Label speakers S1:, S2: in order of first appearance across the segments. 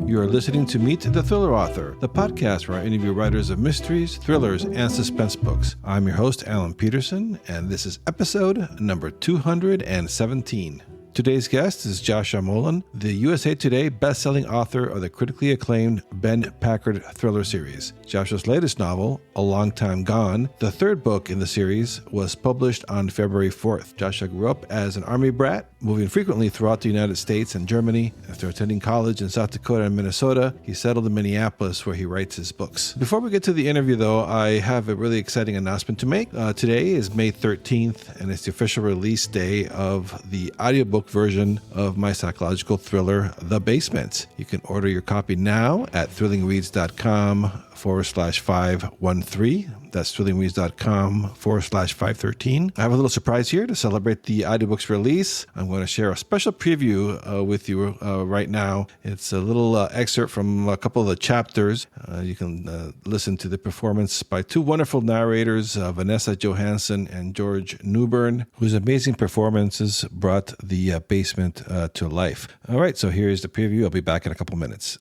S1: You are listening to Meet the Thriller Author, the podcast where I interview writers of mysteries, thrillers, and suspense books. I'm your host, Alan Peterson, and this is episode number 217. Today's guest is Joshua Moehling, the USA Today best-selling author of the critically acclaimed Ben Packard thriller series. Joshua's latest novel, A Long Time Gone, the third book in the series, was published on February 4th. Joshua grew up as an Army brat, moving frequently throughout the United States and Germany. After attending college in South Dakota and Minnesota, he settled in Minneapolis where he writes his books. Before we get to the interview, though, I have a really exciting announcement to make. Today is May 13th, and it's the official release day of the audiobook version of my psychological thriller, The Basement. You can order your copy now at thrillingreads.com/513. That's thrillingreads.com/513. I have a little surprise here to celebrate the audiobook's release. I'm going to share a special preview with you right now. It's a little excerpt from a couple of the chapters. You can listen to the performance by two wonderful narrators, Vanessa Johansson and George Newbern, whose amazing performances brought The Basement to life. All right, so here's the preview. I'll be back in a couple minutes.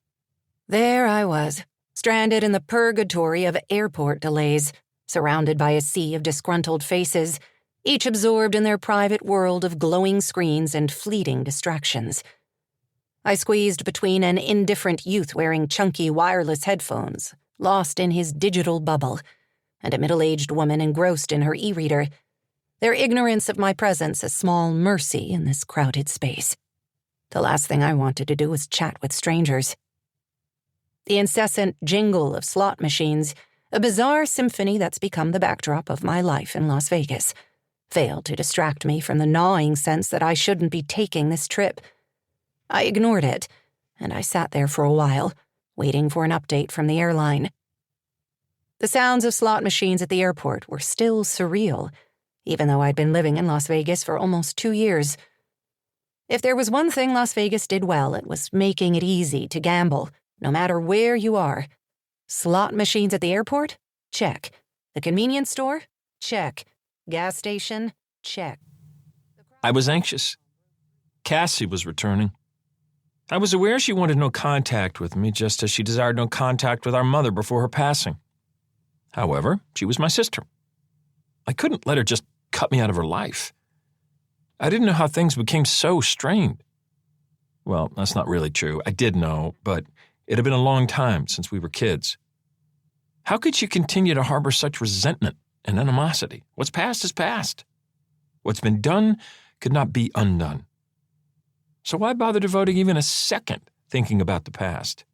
S2: There I was, stranded in the purgatory of airport delays, surrounded by a sea of disgruntled faces, each absorbed in their private world of glowing screens and fleeting distractions. I squeezed between an indifferent youth wearing chunky wireless headphones, lost in his digital bubble, and a middle-aged woman engrossed in her e-reader, their ignorance of my presence a small mercy in this crowded space. The last thing I wanted to do was chat with strangers. The incessant jingle of slot machines, a bizarre symphony that's become the backdrop of my life in Las Vegas, failed to distract me from the gnawing sense that I shouldn't be taking this trip. I ignored it, and I sat there for a while, waiting for an update from the airline. The sounds of slot machines at the airport were still surreal, even though I'd been living in Las Vegas for almost 2 years. If there was one thing Las Vegas did well, it was making it easy to gamble, no matter where you are. Slot machines at the airport? Check. The convenience store? Check. Gas station? Check.
S3: I was anxious. Cassie was returning. I was aware she wanted no contact with me, just as she desired no contact with our mother before her passing. However, she was my sister. I couldn't let her just cut me out of her life. I didn't know how things became so strained. Well, that's not really true. I did know, but it had been a long time since we were kids. How could she continue to harbor such resentment and animosity? What's past is past. What's been done could not be undone. So why bother devoting even a second thinking about the past?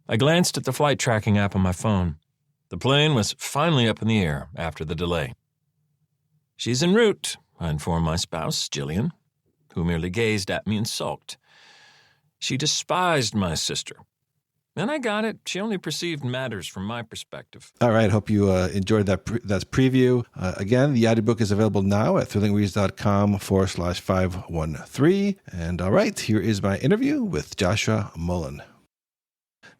S3: I glanced at the flight tracking app on my phone. The plane was finally up in the air after the delay. She's en route, I informed my spouse, Jillian, who merely gazed at me and sulked. She despised my sister. And I got it. She only perceived matters from my perspective.
S1: All right. Hope you enjoyed that preview. Again, the audiobook is available now at thrillingreads.com/513. And all right, here is my interview with Joshua Moehling.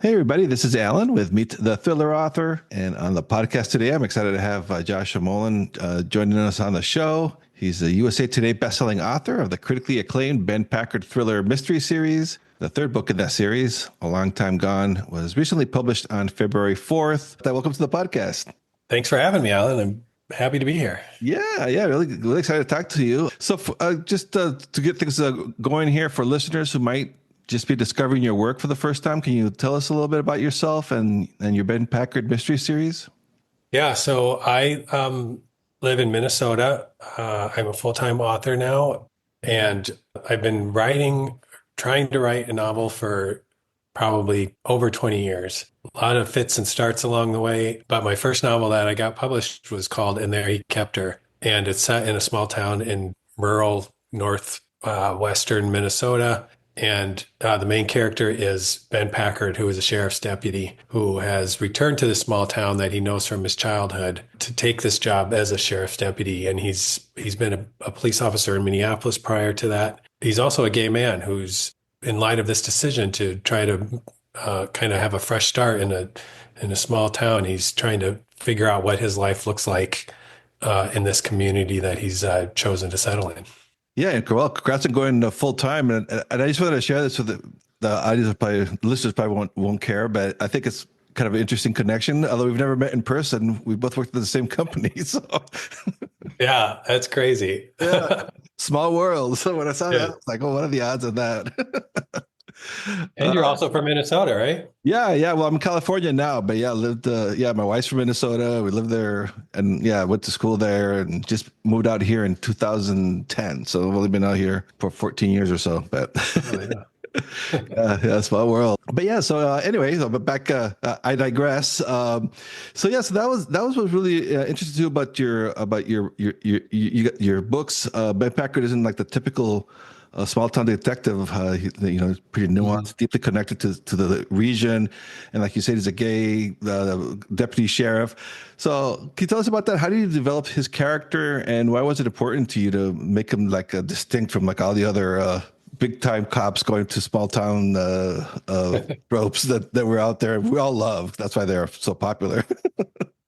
S1: Hey, everybody. This is Alan with Meet the Thriller Author. And on the podcast today, I'm excited to have Joshua Moehling joining us on the show. He's a USA Today bestselling author of the critically acclaimed Ben Packard thriller mystery series. The third book in that series, A Long Time Gone, was recently published on February 4th. Welcome to the podcast.
S4: Thanks for having me, Alan. I'm happy to be here.
S1: Yeah, really excited to talk to you. So just to get things going here for listeners who might just be discovering your work for the first time, can you tell us a little bit about yourself and your Ben Packard mystery series?
S4: Yeah, so I live in Minnesota. I'm a full-time author now, and I've been trying to write a novel for probably over 20 years. A lot of fits and starts along the way, but my first novel that I got published was called And There He Kept Her, and it's set in a small town in rural northwestern Minnesota. And the main character is Ben Packard, who is a sheriff's deputy who has returned to this small town that he knows from his childhood to take this job as a sheriff's deputy. And he's been a police officer in Minneapolis prior to that. He's also a gay man who's, in light of this decision to try to kind of have a fresh start in a small town, he's trying to figure out what his life looks like in this community that he's chosen to settle in.
S1: Yeah, and well, congrats on going full time. And I just wanted to share this with the audience probably, the listeners probably won't care, but I think it's kind of an interesting connection. Although we've never met in person, we both worked at the same company. So
S4: Yeah, that's crazy.
S1: yeah, small world. So when I saw that, I
S4: Yeah.
S1: was like, oh, what are the odds of that?
S4: And you're also from Minnesota, right?
S1: Yeah, yeah. Well, I'm in California now, but yeah, lived. Yeah, my wife's from Minnesota. We lived there, and yeah, went to school there, and just moved out here in 2010. So I've only been out here for 14 years or so. But
S4: Oh, yeah.
S1: yeah, small world. But yeah, so anyway, so, but back. I digress. So yeah, so that was what was really interesting too about your books. Ben Packard isn't like the typical small town detective. He's pretty nuanced, deeply connected to the region, and like you said, he's a gay deputy sheriff. So can you tell us about that? How did you develop his character, and why was it important to you to make him like distinct from like all the other big time cops going to small town tropes that were out there? We all love. That's why they're so popular.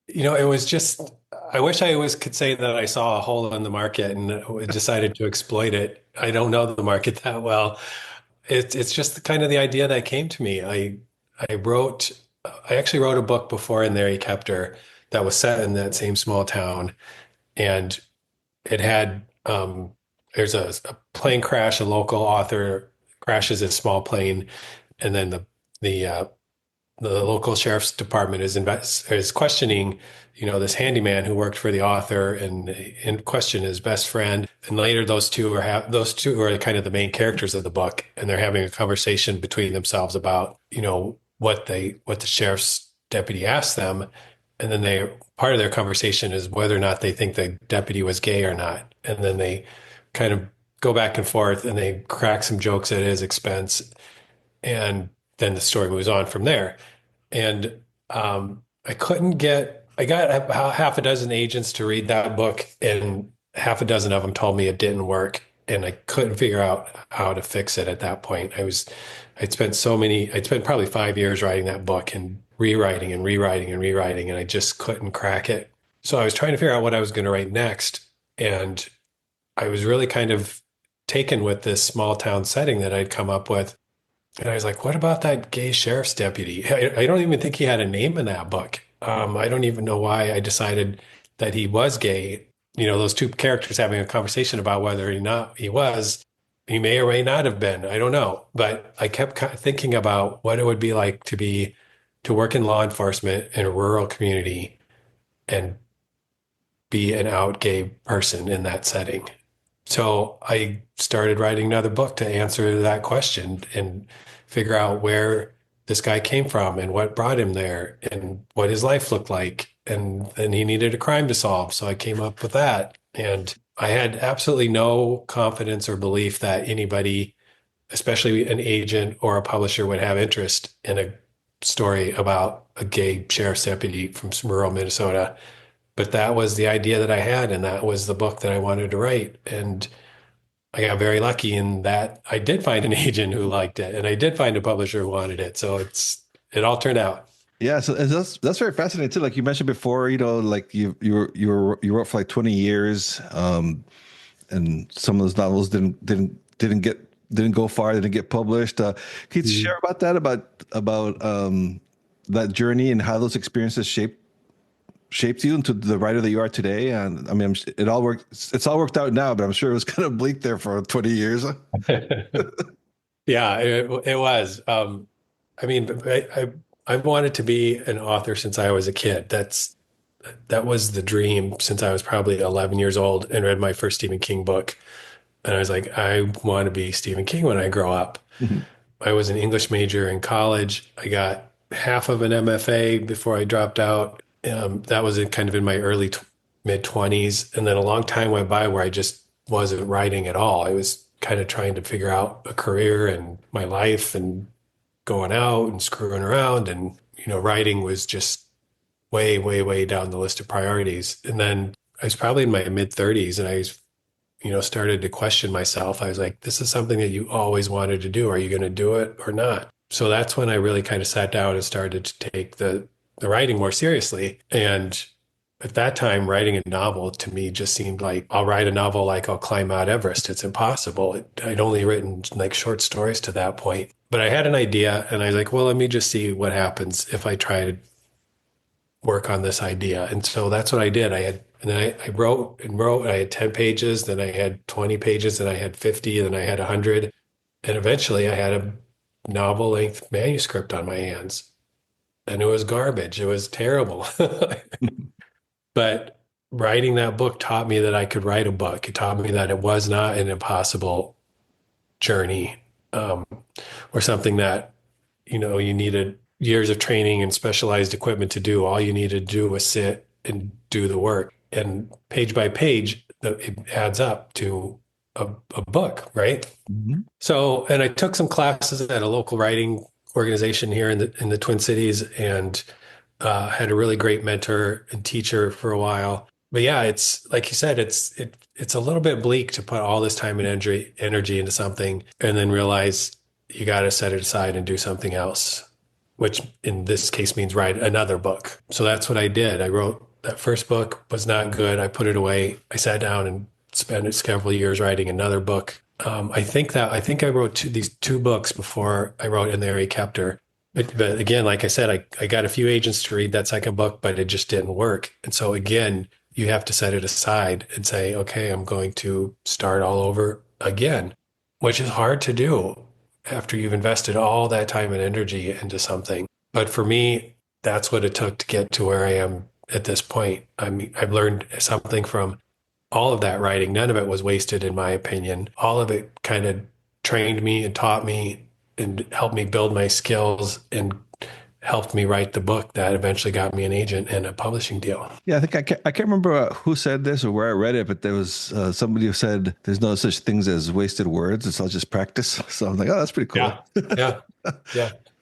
S4: It was just, I wish I could say that I saw a hole in the market and decided to exploit it. I don't know the market that well. It's just kind of the idea that came to me. I wrote, I actually wrote a book before In There He Kept Her that was set in that same small town. And it had, there's a plane crash, a local author crashes a small plane, and then the local sheriff's department is questioning, this handyman who worked for the author and question his best friend. And later those two are kind of the main characters of the book, and they're having a conversation between themselves about, what the sheriff's deputy asked them. And then part of their conversation is whether or not they think the deputy was gay or not. And then they kind of go back and forth, and they crack some jokes at his expense. And then the story moves on from there. And I got about half a dozen agents to read that book, and half a dozen of them told me it didn't work. And I couldn't figure out how to fix it at that point. I'd spent probably 5 years writing that book and rewriting and rewriting and rewriting, and I just couldn't crack it. So I was trying to figure out what I was going to write next. And I was really kind of taken with this small town setting that I'd come up with. And I was like, what about that gay sheriff's deputy? I don't even think he had a name in that book. I don't even know why I decided that he was gay. Those two characters having a conversation about whether or not he was, he may or may not have been. I don't know. But I kept thinking about what it would be like to work in law enforcement in a rural community and be an out gay person in that setting. So I started writing another book to answer that question and figure out where this guy came from and what brought him there and what his life looked like. And then he needed a crime to solve. So I came up with that. And I had absolutely no confidence or belief that anybody, especially an agent or a publisher, would have interest in a story about a gay sheriff's deputy from rural Minnesota. But that was the idea that I had, and that was the book that I wanted to write. And I got very lucky in that I did find an agent who liked it, and I did find a publisher who wanted it. So it all turned out.
S1: Yeah, so and that's very fascinating too. Like you mentioned before, like you wrote for like 20 years, and some of those novels didn't go far, didn't get published. Can you share about that, about that journey and how those experiences shaped you into the writer that you are today? And I mean, it's all worked out now, but I'm sure it was kind of bleak there for 20 years.
S4: Yeah, it was. I mean, I've wanted to be an author since I was a kid. That was the dream since I was probably 11 years old and read my first Stephen King book. And I was like, I want to be Stephen King when I grow up.
S1: Mhm.
S4: I was an English major in college. I got half of an MFA before I dropped out. That was kind of in my early mid 20s. And then a long time went by where I just wasn't writing at all. I was kind of trying to figure out a career and my life and going out and screwing around. And, writing was just way, way, way down the list of priorities. And then I was probably in my mid 30s, and I started to question myself. I was like, this is something that you always wanted to do. Are you going to do it or not? So that's when I really kind of sat down and started to take the writing more seriously. And at that time, writing a novel to me just seemed like I'll write a novel like I'll climb Mount Everest. It's impossible. I'd only written like short stories to that point. But I had an idea and I was like, well, let me just see what happens if I try to work on this idea. And so that's what I did. And then I wrote and wrote. I had 10 pages, then I had 20 pages, then I had 50, then I had 100. And eventually I had a novel length manuscript on my hands. And it was garbage. It was terrible. But writing that book taught me that I could write a book. It taught me that it was not an impossible journey, or something that, you needed years of training and specialized equipment to do. All you needed to do was sit and do the work. And page by page, it adds up to a book, right?
S1: Mhm.
S4: So, and I took some classes at a local writing organization here in the Twin Cities, and had a really great mentor and teacher for a while. But yeah, it's like you said, it's a little bit bleak to put all this time and energy into something and then realize you got to set it aside and do something else, which in this case means write another book. So that's what I did. I wrote that first book, was not good. I put it away. I sat down and spent several years writing another book. I think I wrote these two books before I wrote And There He Kept Her. But again, like I said, I got a few agents to read that second book, but it just didn't work. And so again, you have to set it aside and say, okay, I'm going to start all over again, which is hard to do after you've invested all that time and energy into something. But for me, that's what it took to get to where I am at this point. I mean, I've learned something from all of that writing. None of it was wasted, in my opinion. All of it kind of trained me and taught me and helped me build my skills and helped me write the book that eventually got me an agent and a publishing deal.
S1: Yeah, I can't remember who said this or where I read it, but there was somebody who said there's no such things as wasted words. It's all just practice. So I'm like, oh, that's pretty cool.
S4: Yeah.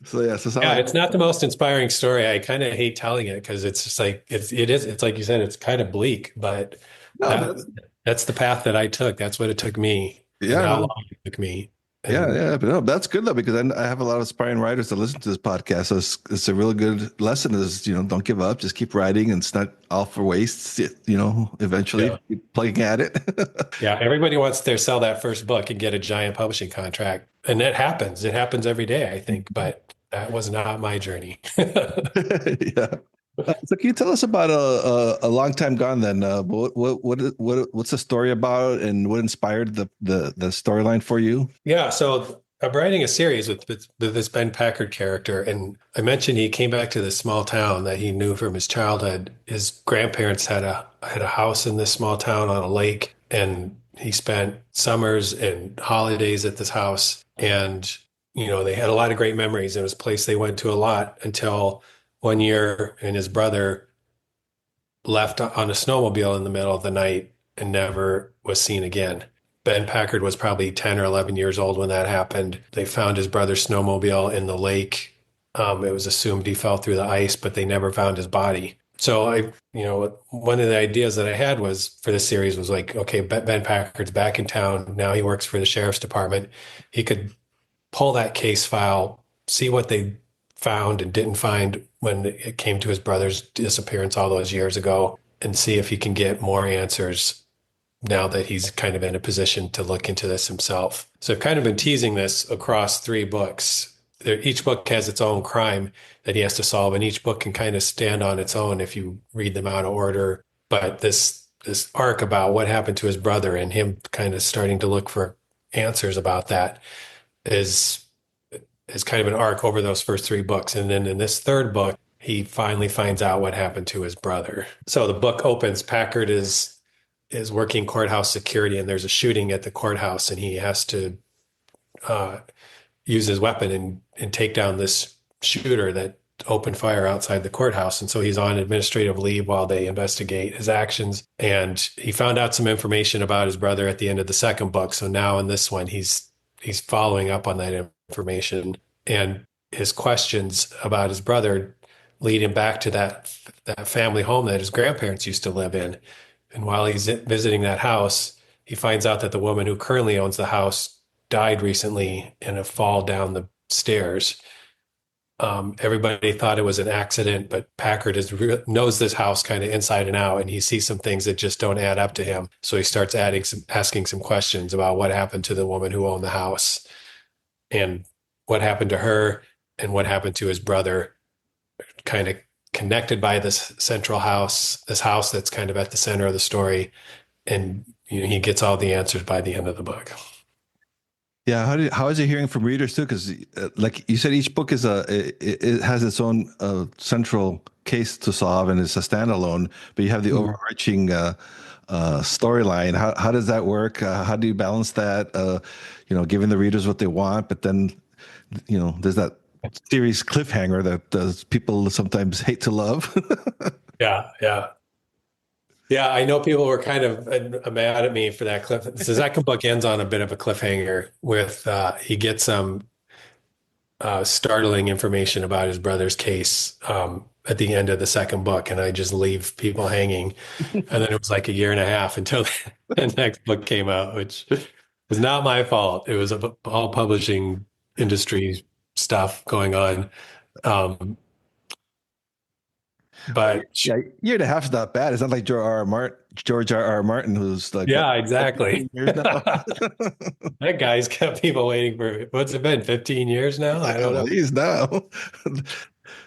S1: So yeah,
S4: It's not the most inspiring story. I kind of hate telling it because it's just like it's like you said, it's kind of bleak, but
S1: no,
S4: that's the path that I took. That's what it took me, and
S1: yeah,
S4: how
S1: no.
S4: long it took me.
S1: Yeah, but no, that's good though, because I have a lot of aspiring writers that listen to this podcast. So it's a really good lesson is, don't give up, just keep writing, and it's not all for waste, eventually keep plugging at it.
S4: Yeah, everybody wants to sell that first book and get a giant publishing contract. And that happens. It happens every day, I think, but that was not my journey.
S1: Yeah. So can you tell us about a long time gone then? What's the story about, and what inspired the storyline for you?
S4: Yeah, so I'm writing a series with this Ben Packard character, and I mentioned he came back to this small town that he knew from his childhood. His grandparents had a house in this small town on a lake, and he spent summers and holidays at this house. And they had a lot of great memories. It was a place they went to a lot until one year, and his brother left on a snowmobile in the middle of the night and never was seen again. Ben Packard was probably 10 or 11 years old when that happened. They found his brother's snowmobile in the lake. It was assumed he fell through the ice, but they never found his body. So one of the ideas that I had was for the series was like, okay, Ben Packard's back in town. Now he works for the sheriff's department. He could pull that case file, see what they found and didn't find when it came to his brother's disappearance all those years ago, and see if he can get more answers now that he's kind of in a position to look into this himself. So I've kind of been teasing this across 3 books. Each book has its own crime that he has to solve, and each book can kind of stand on its own if you read them out of order. But this arc about what happened to his brother and him kind of starting to look for answers about that is kind of an arc over those first 3 books. And then in this third book, he finally finds out what happened to his brother. So the book opens, Packard is working courthouse security, and there's a shooting at the courthouse, and he has to use his weapon and take down this shooter that opened fire outside the courthouse. And so he's on administrative leave while they investigate his actions. And he found out some information about his brother at the end of the second book. So now in this one, he's following up on that information, and his questions about his brother lead him back to that family home that his grandparents used to live in. And while he's visiting that house, he finds out that the woman who currently owns the house died recently in a fall down the stairs. Everybody thought it was an accident, but Packard knows this house kind of inside and out, and he sees some things that just don't add up to him. So he starts asking some questions about what happened to the woman who owned the house and what happened to her and what happened to his brother, kind of connected by this central house, this house that's kind of at the center of the story. And he gets all the answers by the end of the book.
S1: Yeah, how is it hearing from readers too? Because, like you said, each book it has its own central case to solve, and it's a standalone. But you have the overarching storyline. How does that work? How do you balance that? Giving the readers what they want, but then there's that series cliffhanger that people sometimes hate to love.
S4: Yeah, yeah. Yeah, I know people were kind of mad at me for that cliff. The second book ends on a bit of a cliffhanger with he gets some startling information about his brother's case at the end of the second book, and I just leave people hanging. And then it was like a year and a half until the next book came out, which is not my fault. It was all publishing industry stuff going on. But
S1: yeah, year and a half is not bad. It's not like George R. R. Martin, who's like,
S4: yeah, exactly.
S1: years now.
S4: That guy's kept people waiting for, what's it been, 15 years now? I don't know.
S1: He's now.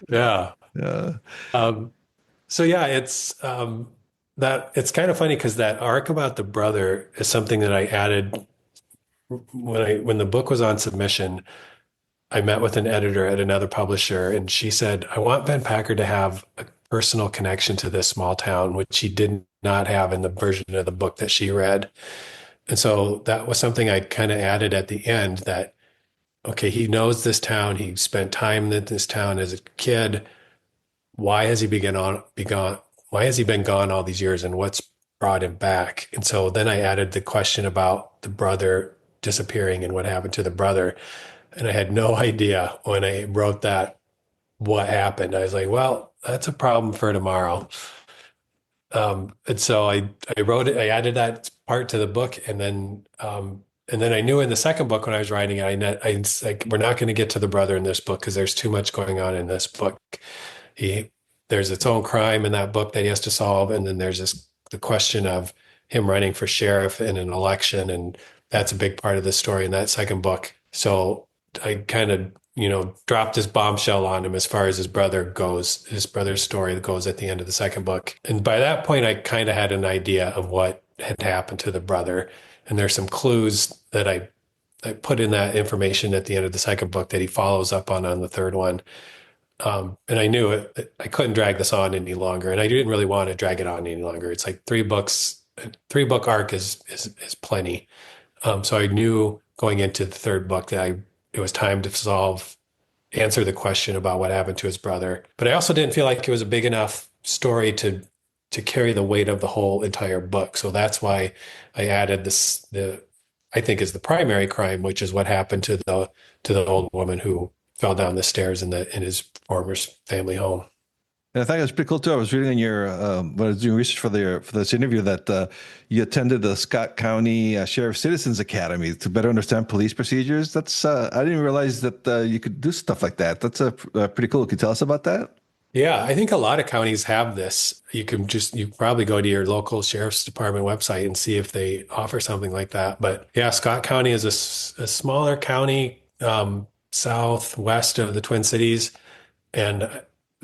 S4: Yeah.
S1: Yeah.
S4: So yeah, it's it's kind of funny because that arc about the brother is something that I added when the book was on submission. I met with an editor at another publisher, and she said, I want Ben Packard to have a personal connection to this small town, which he did not have in the version of the book that she read. And so that was something I kind of added at the end that, okay, he knows this town. He spent time in this town as a kid. Why has he been gone? Why has he been gone all these years, and what's brought him back? And so then I added the question about the brother disappearing and what happened to the brother. And I had no idea when I wrote that what happened. I was like, well, that's a problem for tomorrow. And so I wrote it, I added that part to the book, and then I knew in the second book when I was writing it, I like, we're not going to get to the brother in this book because there's too much going on in this book. There's its own crime in that book that he has to solve, and then there's the question of him running for sheriff in an election, and that's a big part of the story in that second book. So I kind of, dropped this bombshell on him as far as his brother's story that goes at the end of the second book. And by that point, I kind of had an idea of what had happened to the brother. And there's some clues that I put in that information at the end of the second book that he follows up on the third one. And I knew I couldn't drag this on any longer. And I didn't really want to drag it on any longer. It's like 3-book arc is plenty. So I knew going into the third book that it was time to answer the question about what happened to his brother. But I also didn't feel like it was a big enough story to carry the weight of the whole entire book. So that's why I added I think is the primary crime, which is what happened to the old woman who fell down the stairs in his former family home.
S1: And I think it was pretty cool too. I was reading in your when I was doing research for this interview that you attended the Scott County Sheriff Citizens Academy to better understand police procedures. That's I didn't realize that you could do stuff like that. That's pretty cool. Can you tell us about that?
S4: Yeah, I think a lot of counties have this. You probably go to your local sheriff's department website and see if they offer something like that. But yeah, Scott County is a smaller county southwest of the Twin Cities, and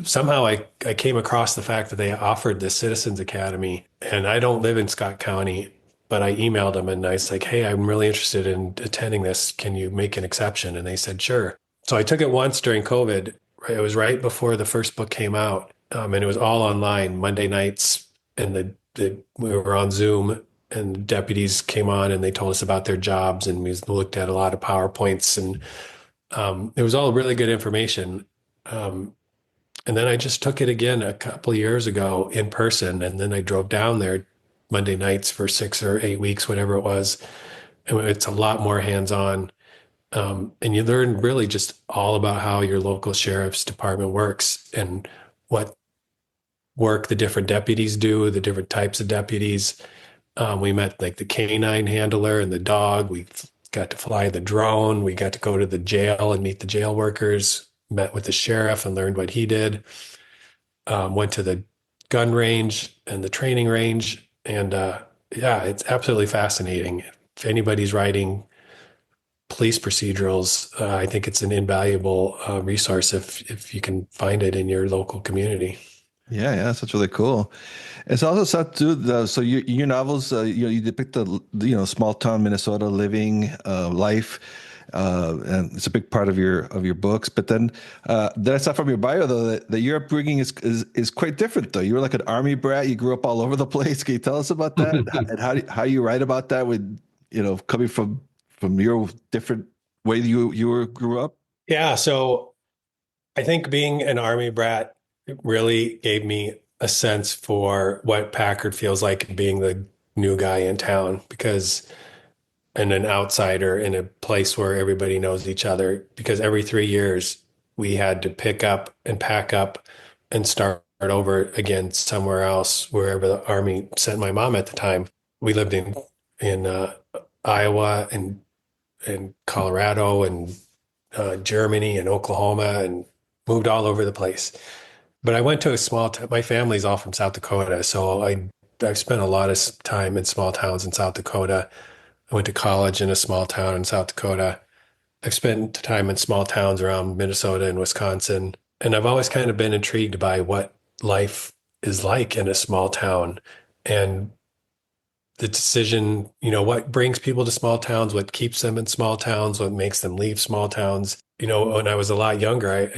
S4: somehow I came across the fact that they offered this Citizens Academy, and I don't live in Scott County, but I emailed them and I was like, hey, I'm really interested in attending this. Can you make an exception? And they said, sure. So I took it once during COVID. It was right before the first book came out, and it was all online Monday nights, and we were on Zoom, and deputies came on and they told us about their jobs, and we looked at a lot of PowerPoints, and it was all really good information. And then I just took it again a couple of years ago in person. And then I drove down there Monday nights for 6 or 8 weeks, whatever it was. And it's a lot more hands-on. And you learn really just all about how your local sheriff's department works and what work the different deputies do, the different types of deputies. We met like the canine handler and the dog. We got to fly the drone. We got to go to the jail and meet the jail workers. met with the sheriff and learned what he did. Went to the gun range and the training range. And yeah, it's absolutely fascinating. If anybody's writing police procedurals, I think it's an invaluable resource if you can find it in your local community.
S1: Yeah, yeah, that's really cool. It's also set to so your novels, you depict the small town Minnesota living life, and it's a big part of your books. But then I saw from your bio though that your upbringing is quite different though. You were like an army brat. You grew up all over the place. Can you tell us about that and how you write about that with coming from your different way grew up?
S4: Yeah, so I think being an army brat really gave me a sense for what Packard feels like being the new guy in town because and an outsider in a place where everybody knows each other because every 3 years we had to pick up and pack up and start over again somewhere else, wherever the army sent my mom at the time. We lived in Iowa and Colorado and Germany and Oklahoma and moved all over the place. But I went to a small town. My family's all from South Dakota, so I've spent a lot of time in small towns in South Dakota. I went to college in a small town in South Dakota. I've spent time in small towns around Minnesota and Wisconsin, and I've always kind of been intrigued by what life is like in a small town and the decision, what brings people to small towns, what keeps them in small towns, what makes them leave small towns. When I was a lot younger,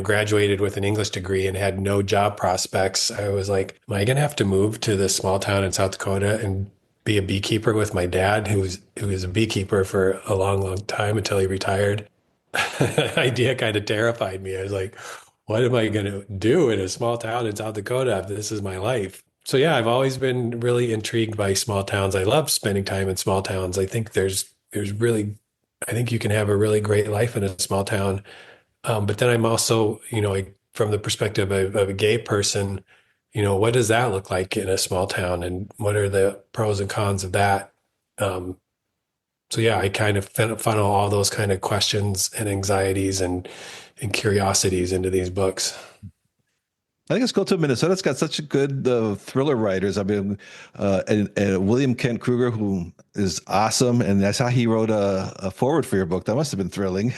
S4: graduated with an English degree and had no job prospects, I was like, am I going to have to move to this small town in South Dakota and be a beekeeper with my dad, who was a beekeeper for a long, long time until he retired? The idea kind of terrified me. I was like, what am I going to do in a small town in South Dakota if this is my life? So yeah, I've always been really intrigued by small towns. I love spending time in small towns. I think I think you can have a really great life in a small town. But then I'm also, from the perspective of a gay person, what does that look like in a small town and what are the pros and cons of that? So yeah, I kind of funnel all those kind of questions and anxieties and curiosities into these books.
S1: I think it's cool too. Minnesota's got such a good thriller writers. I mean, and William Kent Kruger, who is awesome, and that's how he wrote a forward for your book. That must have been thrilling.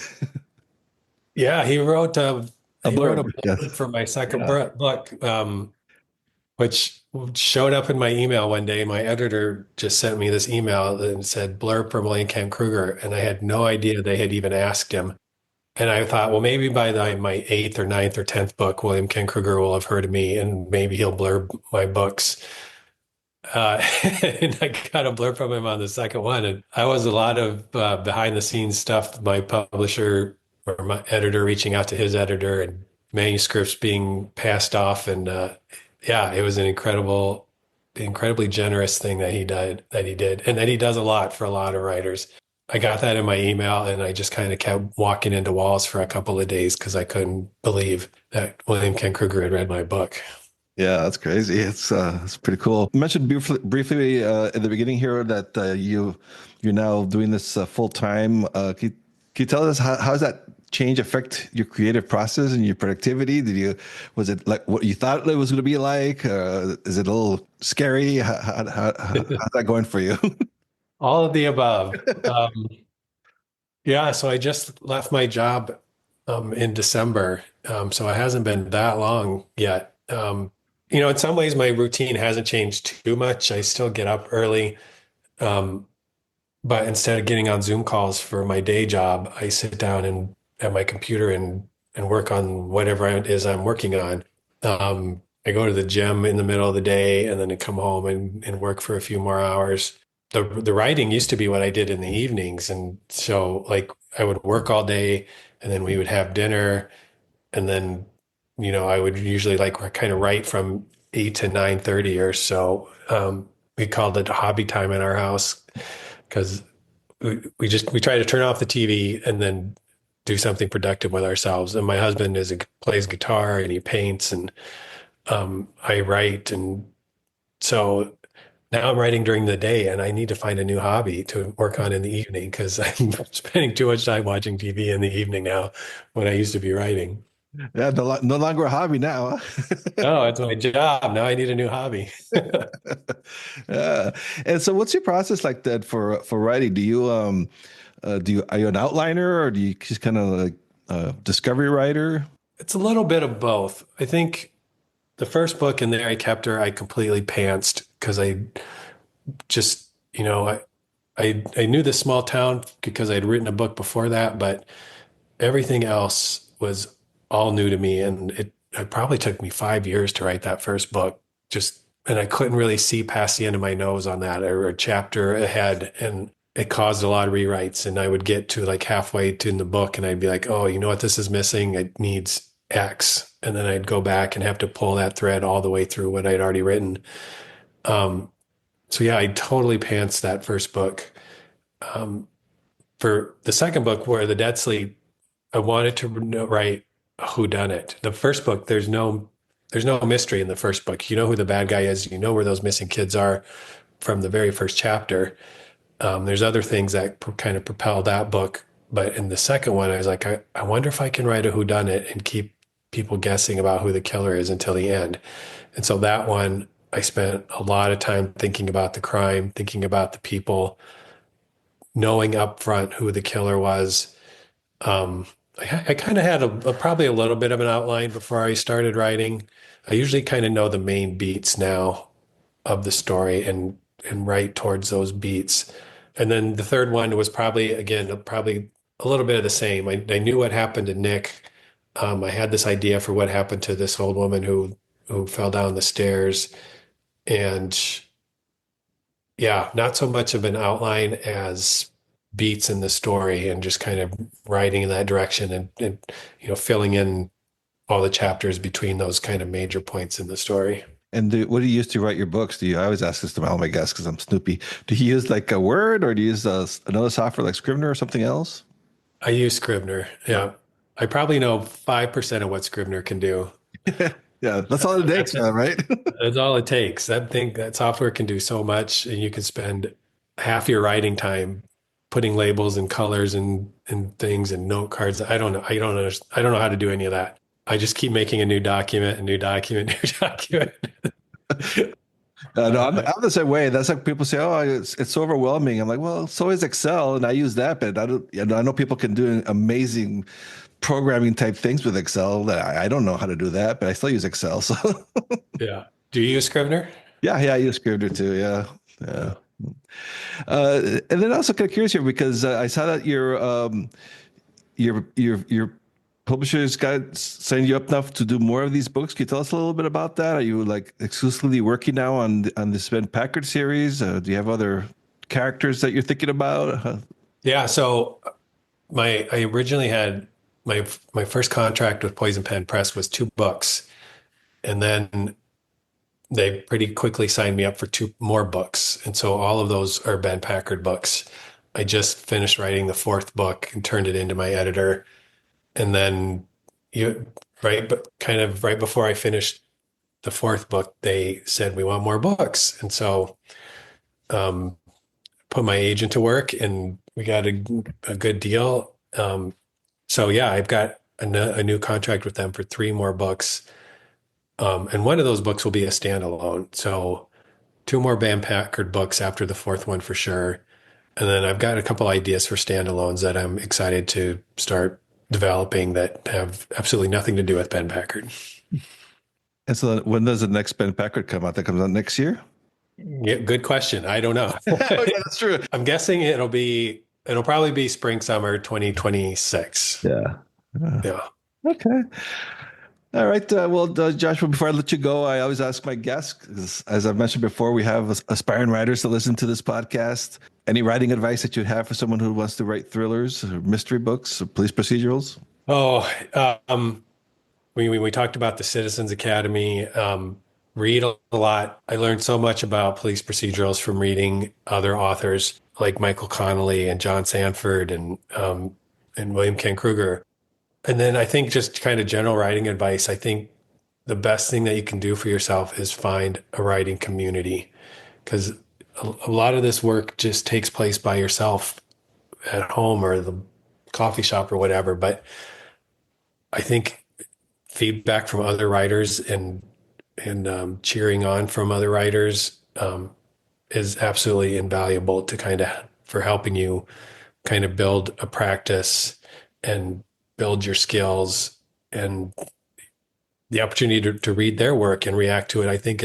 S4: Yeah, he wrote a
S1: A
S4: he wrote a
S1: blurb,
S4: blurb
S1: yes.
S4: for my second
S1: Yeah.
S4: book, which showed up in my email one day. My editor just sent me this email that said blurb from William Kent Kruger, and I had no idea they had even asked him. And I thought, well, maybe by my eighth or ninth or 10th book, William Kent Kruger will have heard of me and maybe he'll blurb my books. And I got a blurb from him on the second one. And I was a lot of behind the scenes stuff, my publisher or my editor reaching out to his editor and manuscripts being passed off. And yeah, it was an incredibly generous thing that he did, and that he does a lot for a lot of writers. I got that in my email and I just kind of kept walking into walls for a couple of days because I couldn't believe that William Kent Kruger had read my book.
S1: Yeah, that's crazy. It's pretty cool. You mentioned briefly in the beginning here that you're now doing this full time. Can you tell us how does that change affect your creative process and your productivity? Was it like what you thought it was going to be like? Is it a little scary? How's that going for you?
S4: All of the above. Yeah, so I just left my job in December. So it hasn't been that long yet. In some ways, my routine hasn't changed too much. I still get up early. Um, But instead of getting on Zoom calls for my day job, I sit down and at my computer and work on whatever it is I'm working on. I go to the gym in the middle of the day and then I come home and work for a few more hours. The writing used to be what I did in the evenings. And so like I would work all day and then we would have dinner and then, I would usually like kind of write from 8 to 9:30 or so. We called it hobby time in our house because we try to turn off the TV and then do something productive with ourselves. And my husband plays guitar and he paints and I write, and so now I'm writing during the day, and I need to find a new hobby to work on in the evening because I'm spending too much time watching TV in the evening now when I used to be writing.
S1: Yeah, no longer a hobby now. Huh?
S4: Oh, it's my job. Now I need a new hobby.
S1: Yeah. And so what's your process like that for writing? Are you an outliner or do you just kind of like discovery writer?
S4: It's a little bit of both. I think the first book in there, I kept her, I completely pantsed because I just, I knew this small town because I'd written a book before that, but everything else was all new to me. And it probably took me 5 years to write that first book. And I couldn't really see past the end of my nose on that or a chapter ahead. And it caused a lot of rewrites. And I would get to like halfway to in the book and I'd be like, oh, you know what? This is missing. It needs X. And then I'd go back and have to pull that thread all the way through what I'd already written. Um, so yeah, I totally pants that first book. Um, for the second book, where the Dead Sleep, I wanted to write a whodunit. The first book, there's no mystery in the first book. You know who the bad guy is. You know where those missing kids are from the very first chapter. There's other things that kind of propel that book. But in the second one, I was like, I wonder if I can write a whodunit and keep people guessing about who the killer is until the end. And so that one, I spent a lot of time thinking about the crime, thinking about the people, knowing up front who the killer was. Um, I kind of had probably a little bit of an outline before I started writing. I usually kind of know the main beats now of the story and write towards those beats. And then the third one was probably again probably a little bit of the same. I knew what happened to Nick. I had this idea for what happened to this old woman who fell down the stairs, and yeah, not so much of an outline as beats in the story and just kind of writing in that direction and filling in all the chapters between those kind of major points in the story.
S1: And what do you use to write your books? I always ask this to all my guests because I'm Snoopy. Do you use like a Word or do you use another software like Scrivener or something else?
S4: I use Scrivener. Yeah. I probably know 5% of what Scrivener can do.
S1: Yeah, that's all it takes, man, right?
S4: That's all it takes. That software can do so much, and you can spend half your writing time putting labels and colors and things and note cards. I don't know. I don't know how to do any of that. I just keep making a new document, a new document, new document.
S1: No, I'm the same way. That's like people say, "Oh, it's overwhelming." I'm like, "Well, so is Excel, and I use that." But I don't. I know people can do amazing programming type things with Excel. That I don't know how to do that, but I still use Excel. So
S4: Yeah. Do you use Scrivener?
S1: yeah, I use Scrivener too. Yeah, yeah.
S4: Yeah.
S1: And then also kind of curious here because I saw that your publishers got signed you up enough to do more of these books. Can you tell us a little bit about that? Are you like exclusively working now on the Ben Packard series? Do you have other characters that you're thinking about?
S4: Yeah. So I originally had my first contract with Poison Pen Press was 2 books, and then they pretty quickly signed me up for 2 more books. And so all of those are Ben Packard books. I just finished writing the 4th book and turned it into my editor. And then but kind of right before I finished the 4th book, they said, we want more books. And so um, put my agent to work and we got a good deal. So yeah, I've got a new contract with them for 3 more books. And one of those books will be a standalone. So 2 more Bam Packard books after the 4th one for sure. And then I've got a couple ideas for standalones that I'm excited to start developing that have absolutely nothing to do with Ben Packard.
S1: And so when does the next Ben Packard come out? That comes out next year?
S4: Yeah, good question. I don't know.
S1: Oh, yeah, that's true.
S4: I'm guessing it'll probably be spring, summer 2026.
S1: Yeah.
S4: Yeah.
S1: Okay. All right. Joshua, before I let you go, I always ask my guests, 'cause as I've mentioned before, we have aspiring writers to listen to this podcast. Any writing advice that you'd have for someone who wants to write thrillers, or mystery books, or police procedurals?
S4: Oh, we talked about the Citizens Academy. Read a lot. I learned so much about police procedurals from reading other authors like Michael Connolly and John Sanford and William Ken Kruger. And then I think just kind of general writing advice. I think the best thing that you can do for yourself is find a writing community. because a lot of this work just takes place by yourself at home or the coffee shop or whatever. But I think feedback from other writers and cheering on from other writers is absolutely invaluable to for helping you kind of build a practice and build your skills. And the opportunity to read their work and react to it, I think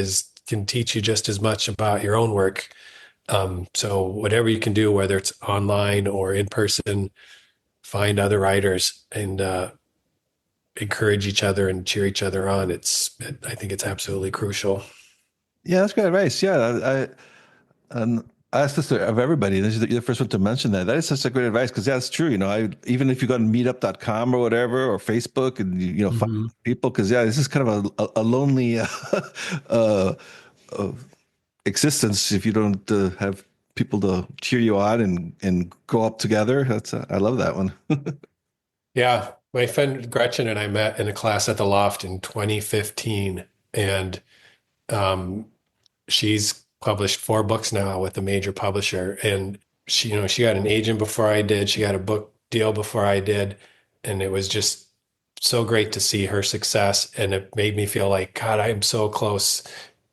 S4: can teach you just as much about your own work. So whatever you can do, whether it's online or in person, find other writers and encourage each other and cheer each other on. I think it's absolutely crucial.
S1: Yeah, that's great advice. Yeah, I ask this of everybody. This is the first one to mention that. That is such a great advice because that's true. Even if you go on meetup.com or whatever, or Facebook, and find people, because this is kind of a lonely existence if you don't have people to cheer you on and grow up together. I love that one.
S4: Yeah, my friend Gretchen and I met in a class at the Loft in 2015, and she's published 4 books now with a major publisher. And she got an agent before I did. She got a book deal before I did. And it was just so great to see her success. And it made me feel like, God, I'm so close.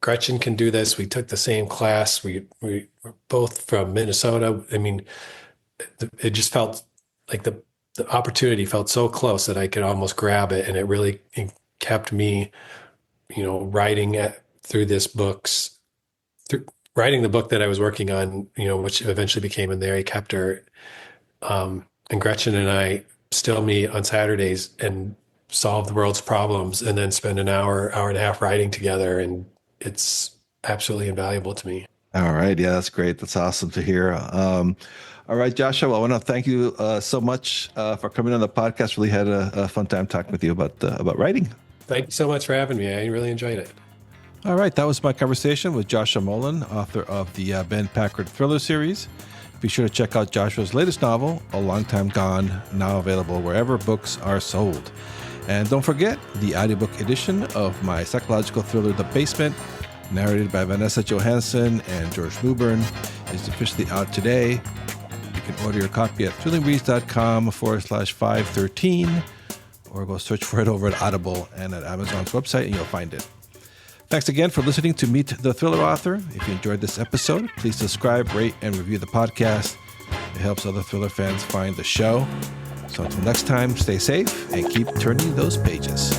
S4: Gretchen can do this. We took the same class. We were both from Minnesota. I mean, it just felt like the opportunity felt so close that I could almost grab it. And it really kept me, writing through writing the book that I was working on, which eventually became In There I Kept Her. And Gretchen and I still meet on Saturdays and solve the world's problems and then spend an hour and a half writing together. And it's absolutely invaluable to me.
S1: All right. Yeah, that's great. That's awesome to hear. All right, Joshua, I want to thank you so much for coming on the podcast. Really had a fun time talking with you about writing.
S4: Thank you so much for having me. I really enjoyed it.
S1: All right, that was my conversation with Joshua Moehling, author of the Ben Packard Thriller series. Be sure to check out Joshua's latest novel, A Long Time Gone, now available wherever books are sold. And don't forget the audiobook edition of my psychological thriller, The Basement, narrated by Vanessa Johansson and George Newbern, is officially out today. You can order your copy at thrillingreads.com/513, or go search for it over at Audible and at Amazon's website, and you'll find it. Thanks again for listening to Meet the Thriller Author. If you enjoyed this episode, please subscribe, rate, and review the podcast. It helps other thriller fans find the show. So until next time, stay safe and keep turning those pages.